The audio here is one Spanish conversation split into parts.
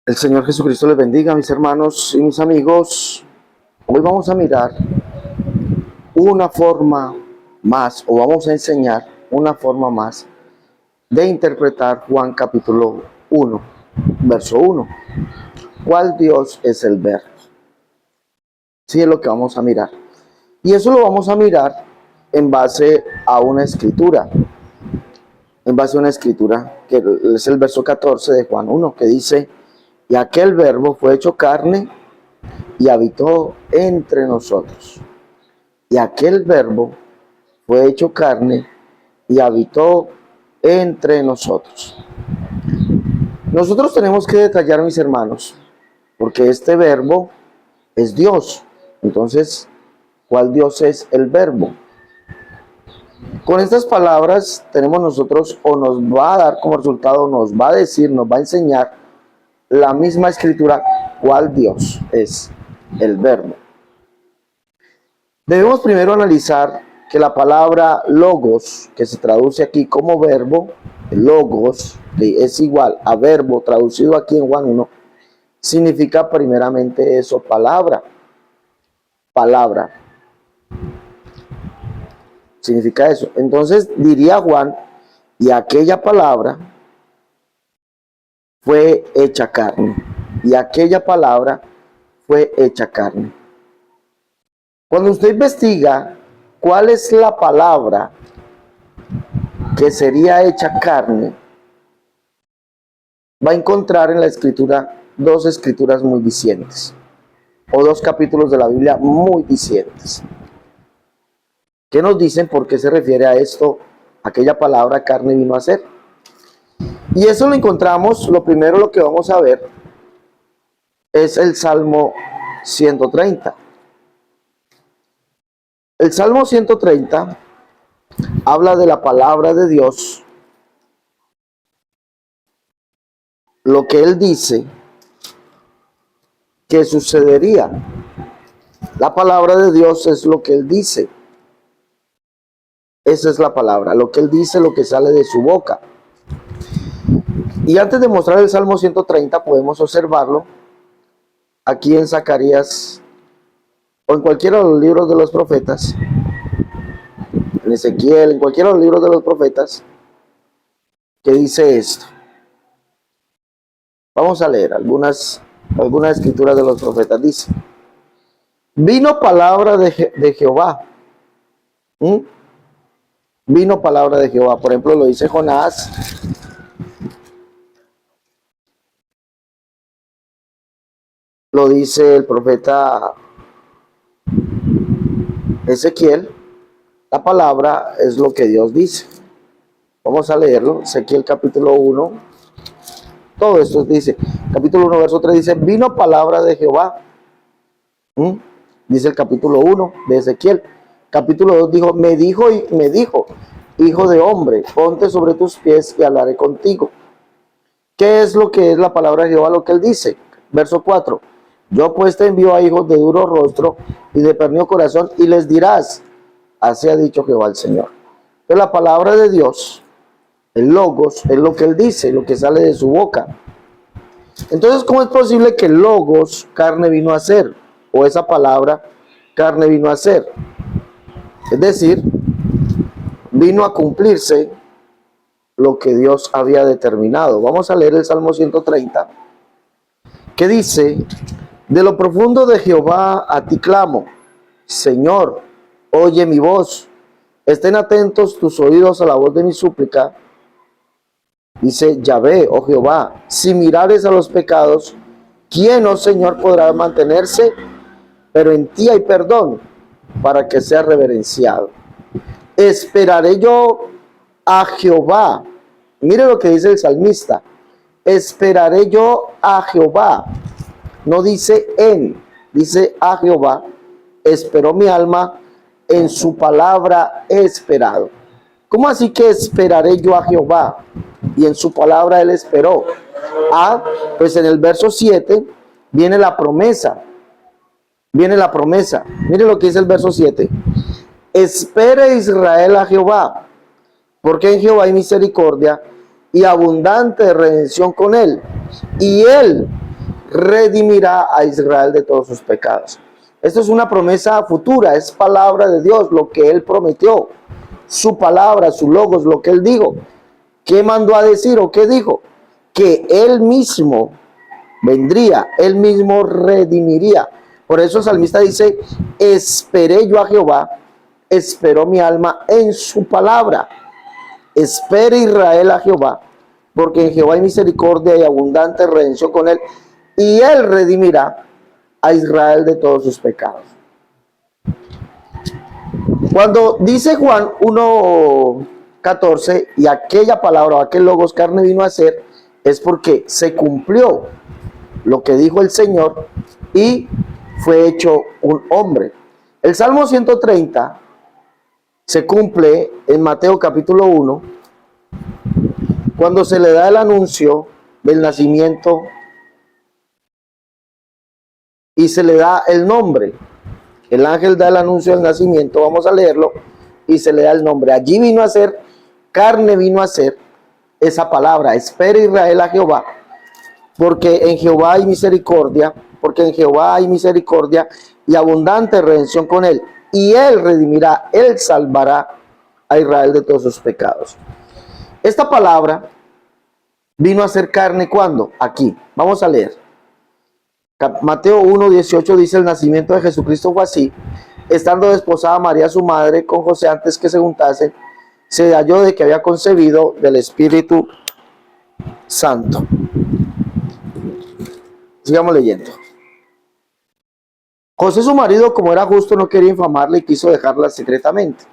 El Señor Jesucristo les bendiga, mis hermanos y mis amigos. Hoy vamos a mirar una forma más, o vamos a enseñar una forma más de interpretar Juan capítulo 1, verso 1. ¿Cuál Dios es el Verbo? Sí, es lo que vamos a mirar. Y eso lo vamos a mirar en base a una escritura. En base a una escritura, que es el verso 14 de Juan 1, que dice: y aquel Verbo fue hecho carne y habitó entre nosotros. Y aquel Verbo fue hecho carne y habitó entre nosotros. Nosotros tenemos que detallar, mis hermanos, porque este Verbo es Dios. Entonces, ¿cuál Dios es el Verbo? Con estas palabras tenemos nosotros, o nos va a dar como resultado, nos va a decir, nos va a enseñar la misma escritura, cuál Dios es el Verbo. Debemos primero analizar que la palabra logos, que se traduce aquí como verbo, logos, que es igual a verbo traducido aquí en Juan 1, significa primeramente eso, palabra. Palabra. Significa eso. Entonces diría Juan, y aquella palabra fue hecha carne. Y aquella palabra fue hecha carne. Cuando usted investiga cuál es la palabra que sería hecha carne, va a encontrar en la escritura dos escrituras muy dicientes, o dos capítulos de la Biblia muy dicientes. ¿Qué nos dicen? ¿Por qué se refiere a esto? Aquella palabra carne vino a ser. Y eso lo encontramos, lo primero lo que vamos a ver es el Salmo 130. El Salmo 130 habla de la palabra de Dios, lo que Él dice que sucedería. La palabra de Dios es lo que Él dice. Esa es la palabra, lo que Él dice, lo que sale de su boca. Y antes de mostrar el Salmo 130, podemos observarlo aquí en Zacarías, o en cualquiera de los libros de los profetas, en Ezequiel, en cualquiera de los libros de los profetas, que dice esto. Vamos a leer algunas escrituras de los profetas. Dice: vino palabra de Jehová. Vino palabra de Jehová. Por ejemplo, lo dice Jonás. Lo dice el profeta Ezequiel. La palabra es lo que Dios dice. Vamos a leerlo. Ezequiel capítulo 1. Todo esto dice. Capítulo 1, verso 3 dice: vino palabra de Jehová. Dice el capítulo 1 de Ezequiel. Capítulo 2 dijo: me dijo, hijo de hombre, ponte sobre tus pies y hablaré contigo. ¿Qué es lo que es la palabra de Jehová? Lo que Él dice. Verso 4. Yo pues te envío a hijos de duro rostro y de pernido corazón, y les dirás: así ha dicho Jehová el Señor. Entonces la palabra de Dios, el logos, es lo que Él dice, lo que sale de su boca. Entonces, ¿cómo es posible que el logos, carne vino a ser? O esa palabra, carne vino a ser. Es decir, vino a cumplirse lo que Dios había determinado. Vamos a leer el Salmo 130, que dice: de lo profundo de Jehová a ti clamo, Señor, oye mi voz. Estén atentos tus oídos a la voz de mi súplica. Dice Yahvé, oh Jehová, si mirares a los pecados, ¿quién, oh Señor, podrá mantenerse? Pero en ti hay perdón, para que sea reverenciado. Esperaré yo a Jehová. Mire lo que dice el salmista: esperaré yo a Jehová. No dice en, dice a Jehová. Esperó mi alma, en su palabra he esperado. ¿Cómo así que esperaré yo a Jehová? Y en su palabra Él esperó. Pues en el verso 7 viene la promesa. Viene la promesa. Mire lo que dice el verso 7. Espere Israel a Jehová, porque en Jehová hay misericordia y abundante redención con Él. Y Él redimirá a Israel de todos sus pecados. Esto es una promesa futura, es palabra de Dios, lo que Él prometió, su palabra, su logos, lo que Él dijo. ¿Qué mandó a decir o qué dijo? Que Él mismo vendría, Él mismo redimiría. Por eso el salmista dice, esperé yo a Jehová, esperó mi alma en su palabra. Espere Israel a Jehová, porque en Jehová hay misericordia y abundante redención con Él, y Él redimirá a Israel de todos sus pecados. Cuando dice Juan 1:14, y aquella palabra o aquel logos carne vino a ser, es porque se cumplió lo que dijo el Señor y fue hecho un hombre. El Salmo 130 se cumple en Mateo capítulo 1, cuando se le da el anuncio del nacimiento y se le da el nombre. El ángel da el anuncio del nacimiento, vamos a leerlo, y se le da el nombre. Allí vino a ser, carne vino a ser esa palabra, espera Israel a Jehová, porque en Jehová hay misericordia, y abundante redención con Él, y Él redimirá, Él salvará a Israel de todos sus pecados. Esta palabra vino a ser carne, ¿cuándo? Aquí, vamos a leer. Mateo 1:18 dice, el nacimiento de Jesucristo fue así: estando desposada María su madre con José, antes que se juntasen, se halló de que había concebido del Espíritu Santo. Sigamos leyendo. José su marido, como era justo, no quería infamarla y quiso dejarla secretamente.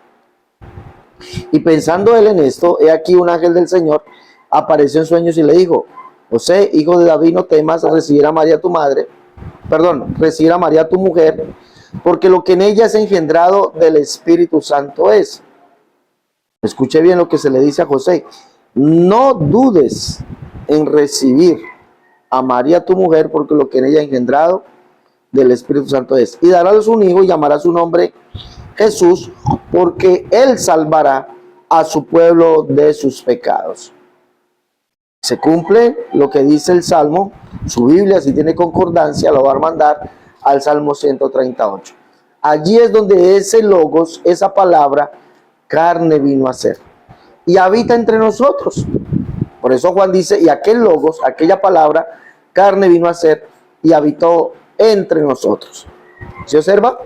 Y pensando él en esto, he aquí un ángel del Señor apareció en sueños y le dijo, José, hijo de David, no temas recibir a María tu mujer, porque lo que en ella es engendrado del Espíritu Santo es. Escuche bien lo que se le dice a José. No dudes en recibir a María tu mujer, porque lo que en ella es engendrado del Espíritu Santo es. Y darás un hijo y llamará su nombre Jesús, porque él salvará a su pueblo de sus pecados. Se cumple lo que dice el Salmo. Su Biblia, si tiene concordancia, lo va a mandar al Salmo 138. Allí es donde ese logos, esa palabra, carne vino a ser y habita entre nosotros. Por eso Juan dice, y aquel logos, aquella palabra, carne vino a ser y habitó entre nosotros. ¿Se observa?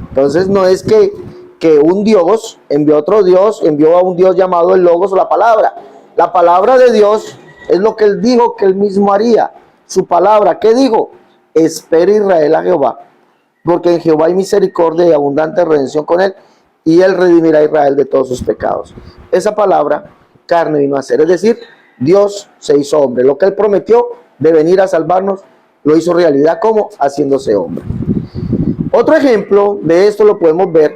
Entonces no es que un Dios envió a otro Dios, envió a un Dios llamado el logos o la palabra. La palabra de Dios es lo que Él dijo que Él mismo haría. Su palabra, ¿qué dijo? Espera Israel a Jehová, porque en Jehová hay misericordia y abundante redención con Él, y Él redimirá a Israel de todos sus pecados. Esa palabra, carne vino a ser, es decir, Dios se hizo hombre. Lo que Él prometió de venir a salvarnos, lo hizo realidad. ¿Cómo? Haciéndose hombre. Otro ejemplo de esto lo podemos ver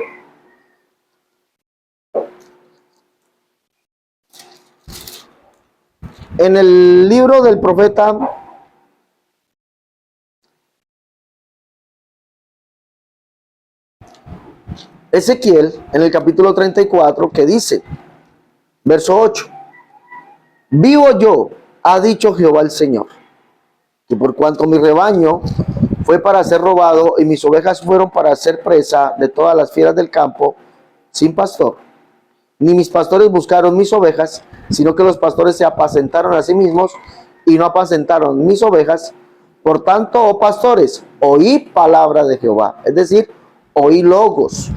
en el libro del profeta Ezequiel, en el capítulo 34, que dice, verso 8, vivo yo, ha dicho Jehová el Señor, que por cuanto mi rebaño fue para ser robado y mis ovejas fueron para ser presa de todas las fieras del campo, sin pastor, ni mis pastores buscaron mis ovejas, sino que los pastores se apacentaron a sí mismos y no apacentaron mis ovejas. Por tanto, oh pastores, oí palabra de Jehová, es decir, oí logos,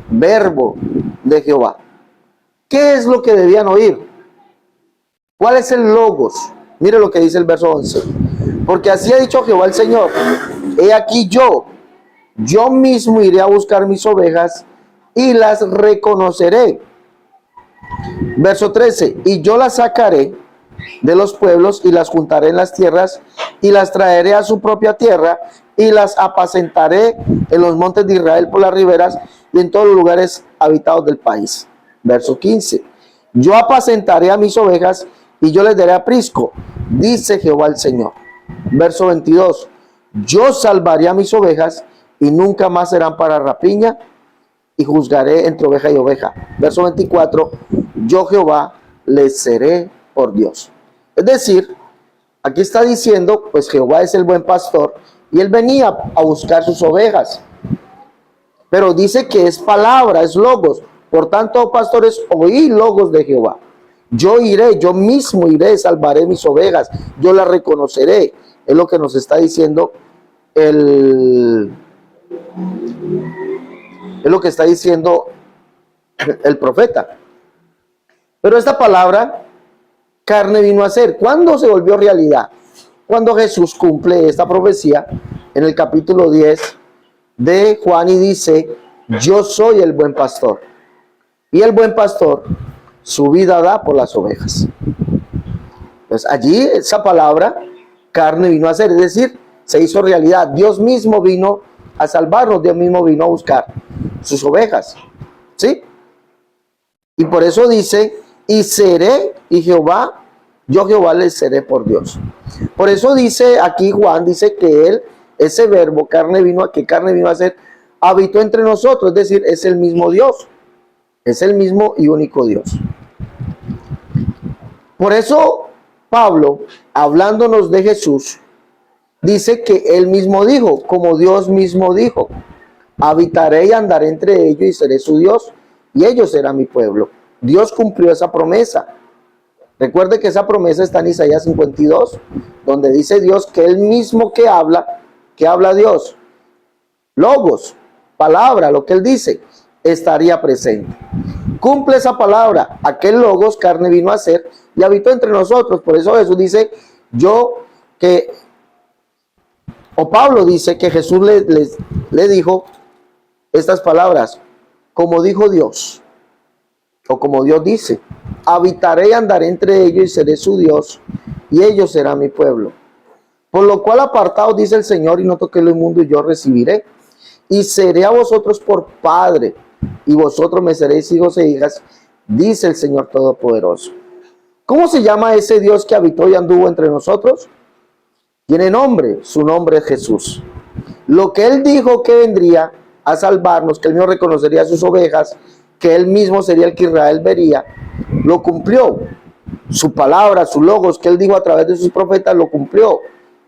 verbo de Jehová. ¿Qué es lo que debían oír? ¿Cuál es el logos? Mire lo que dice el verso 11. Porque así ha dicho Jehová el Señor, he aquí yo mismo iré a buscar mis ovejas y las reconoceré. Verso 13, y yo las sacaré de los pueblos y las juntaré en las tierras y las traeré a su propia tierra y las apacentaré en los montes de Israel por las riberas y en todos los lugares habitados del país. Verso 15, yo apacentaré a mis ovejas y yo les daré aprisco, dice Jehová el Señor. Verso 22, yo salvaré a mis ovejas y nunca más serán para rapiña y juzgaré entre oveja y oveja. Verso 24, yo Jehová les seré por Dios. Es decir, Aquí está diciendo, pues Jehová es el buen pastor y él venía a buscar sus ovejas. Pero dice que es palabra, es logos. Por tanto, pastores, oí logos de Jehová. Yo iré, yo mismo iré, salvaré mis ovejas, yo las reconoceré. Es lo que nos está diciendo el profeta. Pero esta palabra, carne vino a ser. ¿Cuándo se volvió realidad? Cuando Jesús cumple esta profecía en el capítulo 10 de Juan y dice, yo soy el buen pastor. Y el buen pastor su vida da por las ovejas. Pues allí esa palabra, carne vino a ser, es decir, se hizo realidad. Dios mismo vino a salvarnos, Dios mismo vino a buscar sus ovejas. ¿Sí? Y por eso dice, y seré, y Jehová, yo Jehová les seré por Dios. Por eso dice aquí Juan, dice que él, ese verbo, carne vino a ser, habitó entre nosotros, es decir, es el mismo Dios. Es el mismo y único Dios. Por eso Pablo, hablándonos de Jesús, dice que él mismo dijo, como Dios mismo dijo, habitaré y andaré entre ellos y seré su Dios y ellos serán mi pueblo. Dios cumplió esa promesa. Recuerde que esa promesa está en Isaías 52, donde dice Dios que él mismo que habla Dios, logos, palabra, lo que él dice, estaría presente. Cumple esa palabra, aquel logos, carne vino a ser y habitó entre nosotros. Por eso Jesús dice, Pablo dice que Jesús le dijo estas palabras, como dijo Dios, o como Dios dice, habitaré y andaré entre ellos y seré su Dios y ellos serán mi pueblo. Por lo cual apartaos, dice el Señor, y no toqué lo inmundo y yo recibiré. Y seré a vosotros por padre, y vosotros me seréis hijos e hijas, dice el Señor Todopoderoso. ¿Cómo se llama ese Dios que habitó y anduvo entre nosotros? Tiene nombre, su nombre es Jesús. Lo que él dijo que vendría a salvarnos, que él mismo reconocería a sus ovejas, que él mismo sería el que Israel vería, lo cumplió. Su palabra, su logos que él dijo a través de sus profetas, lo cumplió.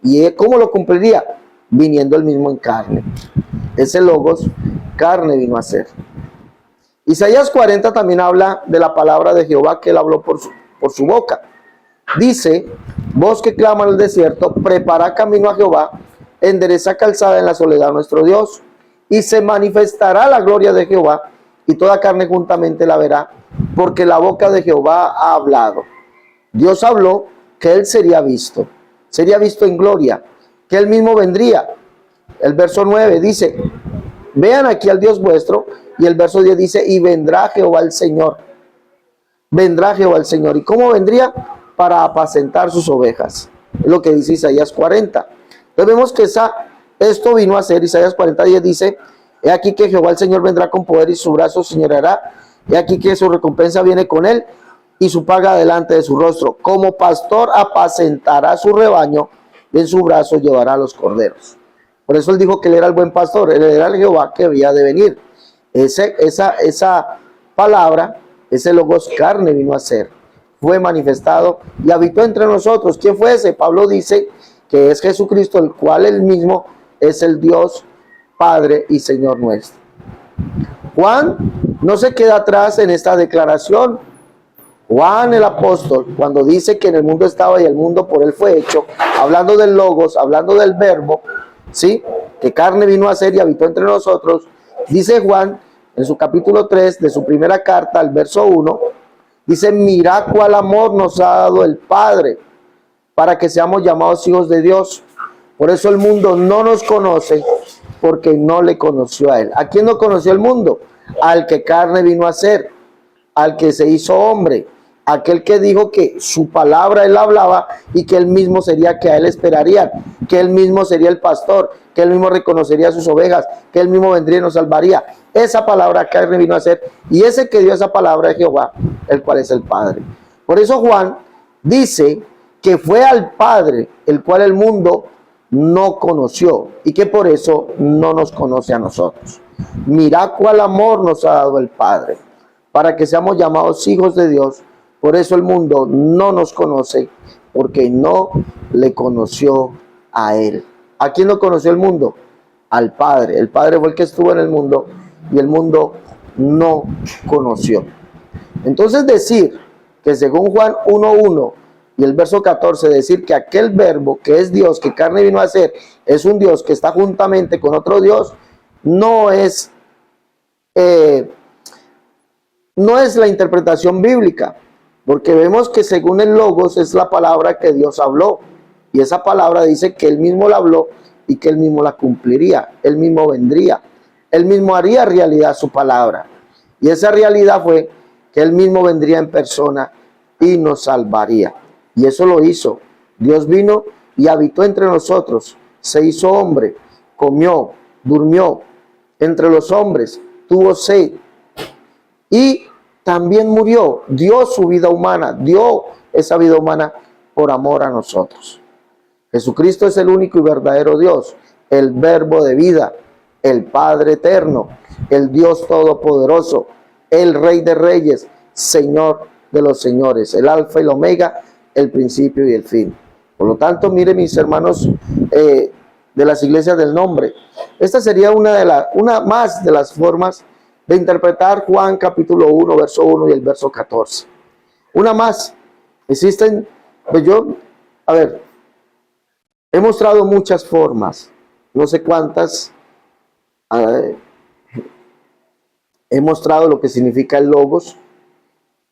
¿Y cómo lo cumpliría? Viniendo él mismo en carne. Ese logos, carne vino a ser. Isaías 40 también habla de la palabra de Jehová que él habló por su boca. Dice, voz que clama en el desierto, prepara camino a Jehová, endereza calzada en la soledad nuestro Dios, y se manifestará la gloria de Jehová, y toda carne juntamente la verá, porque la boca de Jehová ha hablado. Dios habló que él sería visto en gloria, que él mismo vendría. El verso 9 dice, vean aquí al Dios vuestro, y el verso 10 dice, y vendrá Jehová el Señor. Vendrá Jehová el Señor. ¿Y cómo vendría? Para apacentar sus ovejas. Es lo que dice Isaías 40. Entonces vemos que esto vino a ser. Isaías 40:10 dice, he aquí que Jehová el Señor vendrá con poder y su brazo señoreará. He aquí que su recompensa viene con él y su paga delante de su rostro. Como pastor apacentará su rebaño y en su brazo llevará a los corderos. Por eso él dijo que él era el buen pastor. Él era el Jehová que había de venir. Esa palabra, ese logos, carne vino a ser, fue manifestado y habitó entre nosotros. ¿Quién fue ese? Pablo dice que es Jesucristo, el cual él mismo es el Dios Padre y Señor nuestro. Juan no se queda atrás en esta declaración. Juan el apóstol, cuando dice que en el mundo estaba y el mundo por él fue hecho, hablando del logos, hablando del verbo, ¿sí?, que carne vino a ser y habitó entre nosotros, dice Juan en su capítulo 3 de su primera carta, al verso 1, dice, mirad cuál amor nos ha dado el Padre para que seamos llamados hijos de Dios. Por eso el mundo no nos conoce, porque no le conoció a él. ¿A quién no conoció el mundo? Al que carne vino a ser, al que se hizo hombre, aquel que dijo que su palabra él hablaba y que él mismo sería que a él esperarían, que él mismo sería el pastor, que él mismo reconocería sus ovejas, que él mismo vendría y nos salvaría. Esa palabra carne vino a ser, y ese que dio esa palabra es Jehová, el cual es el Padre. Por eso Juan dice que fue al Padre, el cual el mundo no conoció, y que por eso no nos conoce a nosotros. Mirad cuál amor nos ha dado el Padre, para que seamos llamados hijos de Dios. Por eso el mundo no nos conoce, porque no le conoció a él. ¿A quién no conoció el mundo? Al Padre. El Padre fue el que estuvo en el mundo y el mundo no conoció. Entonces decir que según Juan 1:1 y el verso 14, decir que aquel verbo que es Dios, que carne vino a ser, es un Dios que está juntamente con otro Dios, no es la interpretación bíblica, porque vemos que según el Logos es la palabra que Dios habló, y esa palabra dice que él mismo la habló y que él mismo la cumpliría, él mismo vendría, él mismo haría realidad su palabra, y esa realidad fue que él mismo vendría en persona y nos salvaría, y eso lo hizo. Dios vino y habitó entre nosotros, se hizo hombre, comió, durmió entre los hombres, tuvo sed y también murió, dio su vida humana, dio esa vida humana por amor a nosotros. Jesucristo es el único y verdadero Dios, el verbo de vida, el Padre eterno, el Dios todopoderoso, el Rey de reyes, Señor de los señores, el Alfa y el Omega, el principio y el fin. Por lo tanto, miren mis hermanos de las iglesias del nombre, esta sería una más de las formas de interpretar Juan capítulo 1, verso 1 y el verso 14. Una más. Existen, he mostrado muchas formas, no sé cuántas. He mostrado lo que significa el Logos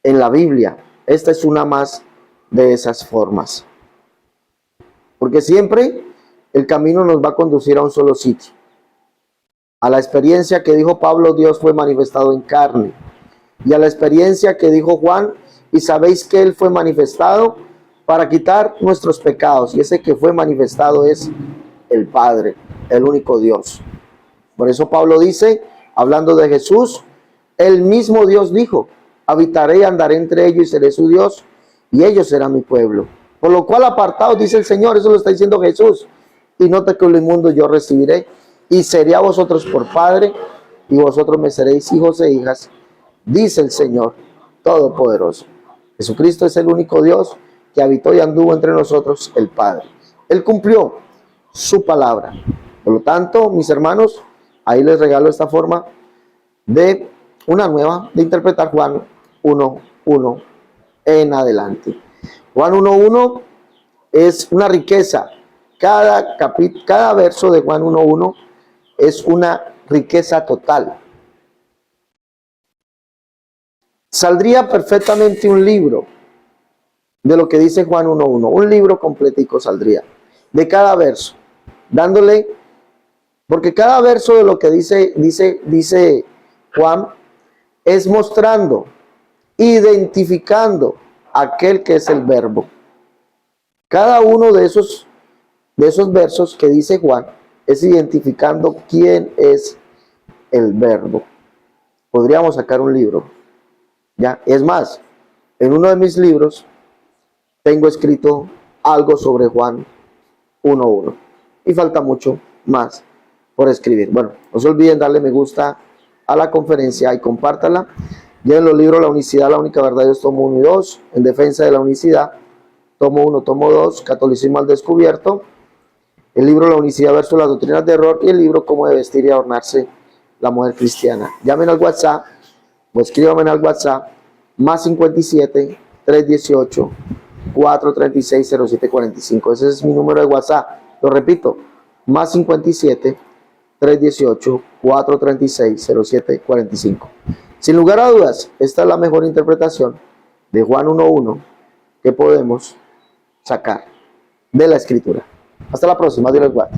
en la Biblia. Esta es una más de esas formas. Porque siempre el camino nos va a conducir a un solo sitio. A la experiencia que dijo Pablo, Dios fue manifestado en carne. Y a la experiencia que dijo Juan, y sabéis que Él fue manifestado para quitar nuestros pecados. Y ese que fue manifestado es el Padre, el único Dios. Por eso Pablo dice, hablando de Jesús, el mismo Dios dijo, habitaré y andaré entre ellos y seré su Dios, y ellos serán mi pueblo. Por lo cual apartaos, dice el Señor, eso lo está diciendo Jesús, y no te que lo inmundo yo recibiré, y seré a vosotros por Padre, y vosotros me seréis hijos e hijas, dice el Señor Todopoderoso. Jesucristo es el único Dios que habitó y anduvo entre nosotros, el Padre. Él cumplió su palabra. Por lo tanto, mis hermanos, ahí les regalo esta forma de una nueva, de interpretar Juan 1:1 en adelante. Juan 1:1 es una riqueza. Cada verso de Juan 1:1 es una riqueza total. Saldría perfectamente un libro de lo que dice Juan 1:1. Un libro completico saldría de cada verso, dándole, porque cada verso de lo que dice Juan es mostrando, identificando aquel que es el verbo. Cada uno de esos versos que dice Juan es identificando quién es el verbo. Podríamos sacar un libro. Ya, es más, en uno de mis libros tengo escrito algo sobre Juan 1:1 y falta mucho más por escribir. Bueno, no se olviden darle me gusta a la conferencia y compártala. Lleven los libros La Unicidad, la única verdad de Dios, tomo 1 y 2, En defensa de la unicidad, tomo 1, tomo 2, Catolicismo al descubierto, el libro La Unicidad versus las doctrinas de error y el libro Cómo debe vestir y adornarse la mujer cristiana. Llamen al WhatsApp o escríbanme al WhatsApp más 57 318 436 0745. Ese es mi número de WhatsApp. Lo repito, más 57 318 436 0745. Sin lugar a dudas, esta es la mejor interpretación de Juan 1:1 que podemos sacar de la Escritura. Hasta la próxima, Dios les guarde.